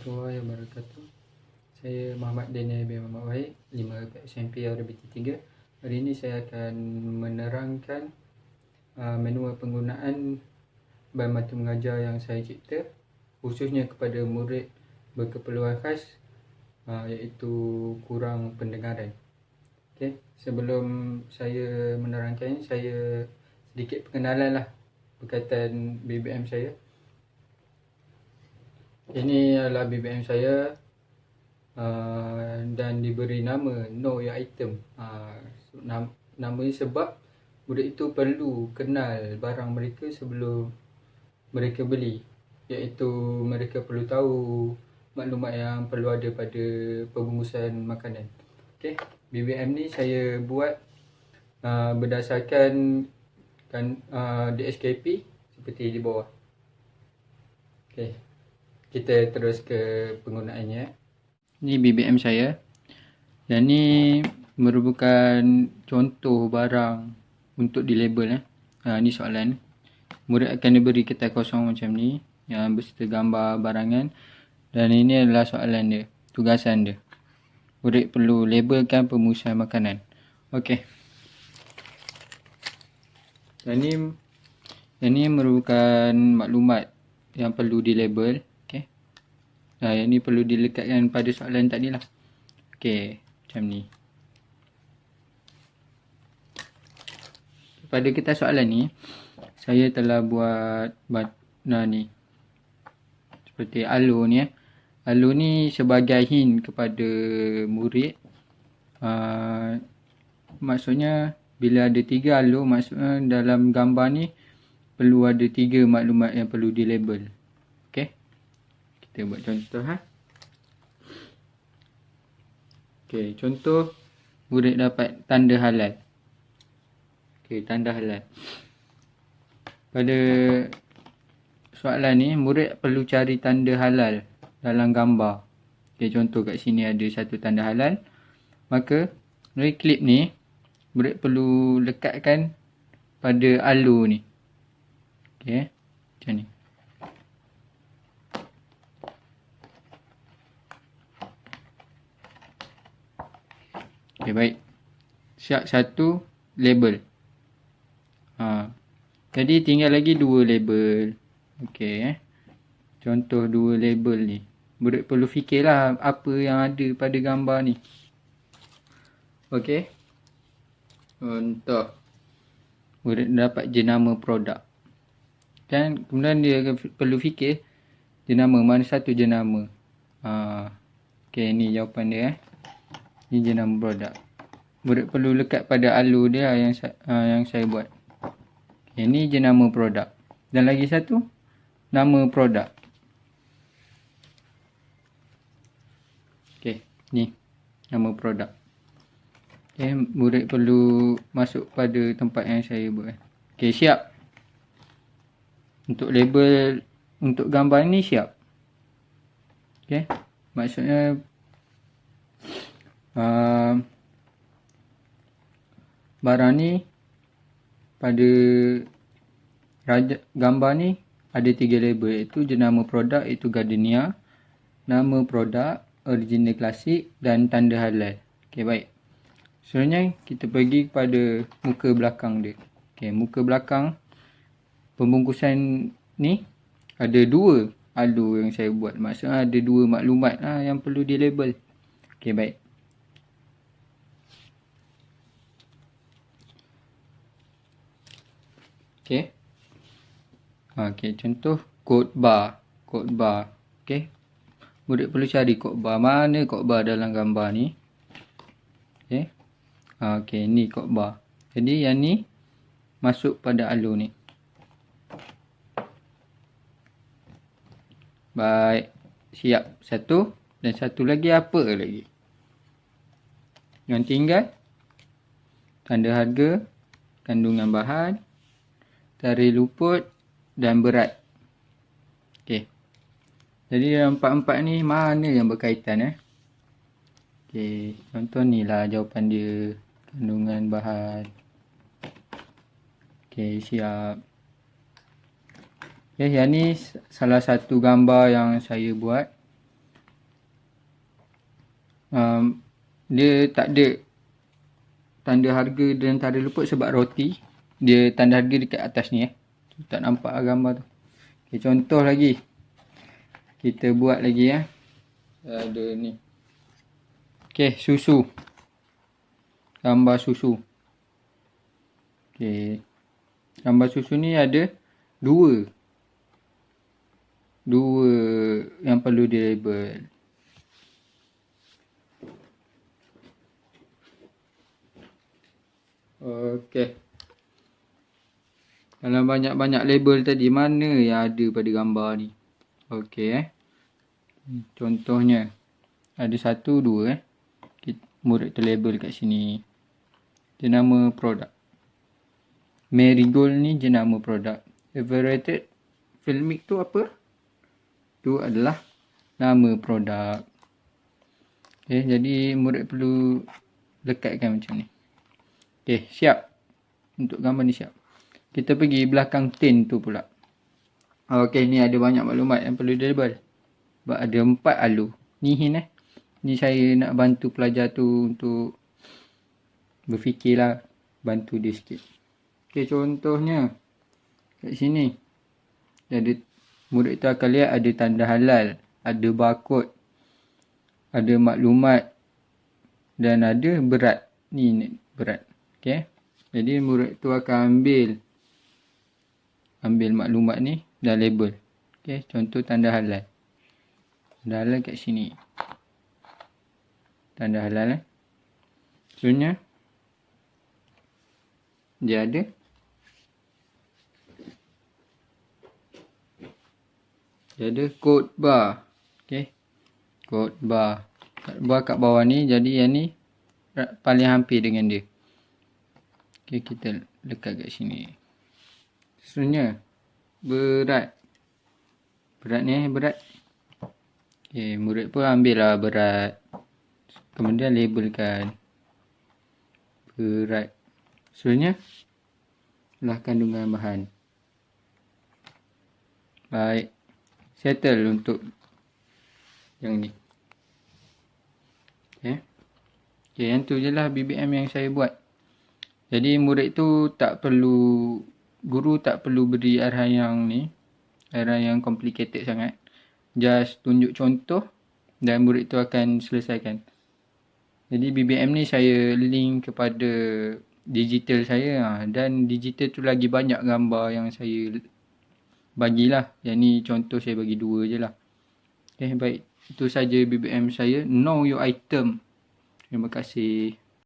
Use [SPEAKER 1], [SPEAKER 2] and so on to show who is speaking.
[SPEAKER 1] warahmatullahi wabarakatuh. Saya Muhammad Daniel bin Muhammad Wahid, 5 SMP RBT3. Hari ini saya akan menerangkan manual penggunaan bahan mata mengajar yang saya cipta, khususnya kepada murid berkeperluan khas, iaitu kurang pendengaran. Okey, sebelum saya menerangkan, saya sedikit perkenalan berkaitan BBM saya. Ini adalah BBM saya dan diberi nama Know Your Item. Nama ini sebab murid itu perlu kenal barang mereka sebelum mereka beli, iaitu mereka perlu tahu maklumat yang perlu ada pada perbungkusan makanan. Okey, BBM ni saya buat berdasarkan DSKP seperti di bawah. Okey, kita terus ke penggunaannya. Ni BBM saya. Yang ni merupakan contoh barang untuk dilabel. Ni soalan. Murid akan diberi kertas kosong macam ni yang berserta gambar barangan, dan ini adalah soalan dia, tugasan dia. Murid perlu labelkan perbungkusan makanan. Okey. Yang ni merupakan maklumat yang perlu dilabel. Yang ni perlu dilekatkan pada soalan tadi lah. Okey, macam ni. Pada kertas soalan ni, saya telah buat ni. Seperti alur ni. Alur ni sebagai hint kepada murid. Maksudnya, bila ada 3 alur, maksudnya dalam gambar ni perlu ada 3 maklumat yang perlu dilabel. Okey. Kita buat contoh Okey, contoh murid dapat tanda halal. Okey, tanda halal. Pada soalan ni, murid perlu cari tanda halal dalam gambar. Okey, contoh kat sini ada satu tanda halal. Maka, dari klip ni, murid perlu lekatkan pada alur ni. Okey, macam ni. Okay, baik. Siap satu label. Jadi tinggal lagi 2 label. Okey. Contoh 2 label ni. Murid perlu fikirlah apa yang ada pada gambar ni. Okey. Contoh. Murid dapat jenama produk. Kan kemudian dia perlu fikir jenama mana satu jenama. Okey, ni jawapan dia. Ini jenama produk. Murid perlu lekat pada alur dia yang saya buat. Okay, ini jenama produk. Dan lagi satu, nama produk. Okay, ni nama produk. Okay, murid perlu masuk pada tempat yang saya buat. Okay, siap. Untuk label, untuk gambar ni siap. Okay, maksudnya barang ni pada gambar ni ada 3 label, iaitu jenama produk iaitu Gardenia, nama produk original klasik dan tanda halal. Okey, baik. Sebenarnya kita pergi kepada muka belakang dia. Okey, muka belakang pembungkusan ni ada 2 alur yang saya buat. Maksudnya ada 2 maklumat yang perlu dilabel. Okey, baik. Okey. Okey, contoh kod bar. Kod bar. Okey. Murid perlu cari kod bar. Mana kod bar dalam gambar ni? Okey. Okey, ni kod bar. Jadi yang ni masuk pada alur ni. Baik. Siap. Satu. Dan satu lagi apa lagi? Yang tinggal tanda harga, kandungan bahan, tarikh luput dan berat. Okey. Jadi dalam 4 ni mana yang berkaitan Okey, contoh ni lah jawapan dia. Kandungan bahan. Okey, siap. Okey, yang ni salah satu gambar yang saya buat. Dia tak ada tanda harga dan tanda luput sebab roti. Dia tanda harga dekat atas ni tak nampak gambar tu. Okay, contoh lagi. Kita buat lagi ada ni. Okay, susu. Gambar susu. Okay. Gambar susu ni ada dua yang perlu di label. Okay. Dalam banyak-banyak label tadi, mana yang ada pada gambar ni? Okay contohnya ada 1, 2 murid tu label kat sini. Dia nama produk. Marigold ni jenama produk. Evaporated filmic tu apa? Tu adalah nama produk. Okay, jadi murid perlu lekatkan macam ni. Okay, siap. Untuk gambar ni siap. Kita pergi belakang tin tu pula. Okay, ni ada banyak maklumat yang perlu dilabel. Sebab ada 4 alu. Ni hint Ni saya nak bantu pelajar tu untuk berfikirlah. Bantu dia sikit. Okay, contohnya kat sini ada murid tu akan lihat ada tanda halal, ada barcode, ada maklumat dan ada berat. Ni berat. Okay. Jadi murid tu akan ambil maklumat ni dan label. Okay, contoh tanda halal. Tanda halal kat sini. Tanda halal Sebenarnya dia ada code bar. Okay, code bar. Bar kat bawah ni, jadi yang ni paling hampir dengan dia. Okay, kita lekat kat sini. Sebenarnya berat ni berat. Okay, murid pun ambil lah berat. Kemudian labelkan berat. Sebenarnya lah kandungan bahan. Baik. Settle untuk yang ni. Okay. Okay, yang tu je lah BBM yang saya buat. Jadi murid tu guru tak perlu beri arahan yang ni. Arahan yang complicated sangat. Just tunjuk contoh dan murid tu akan selesaikan. Jadi BBM ni saya link kepada digital saya dan digital tu lagi banyak gambar yang saya bagilah. Yang ni contoh saya bagi 2 je lah. Okay, baik. Itu saja BBM saya. Know your item. Terima kasih.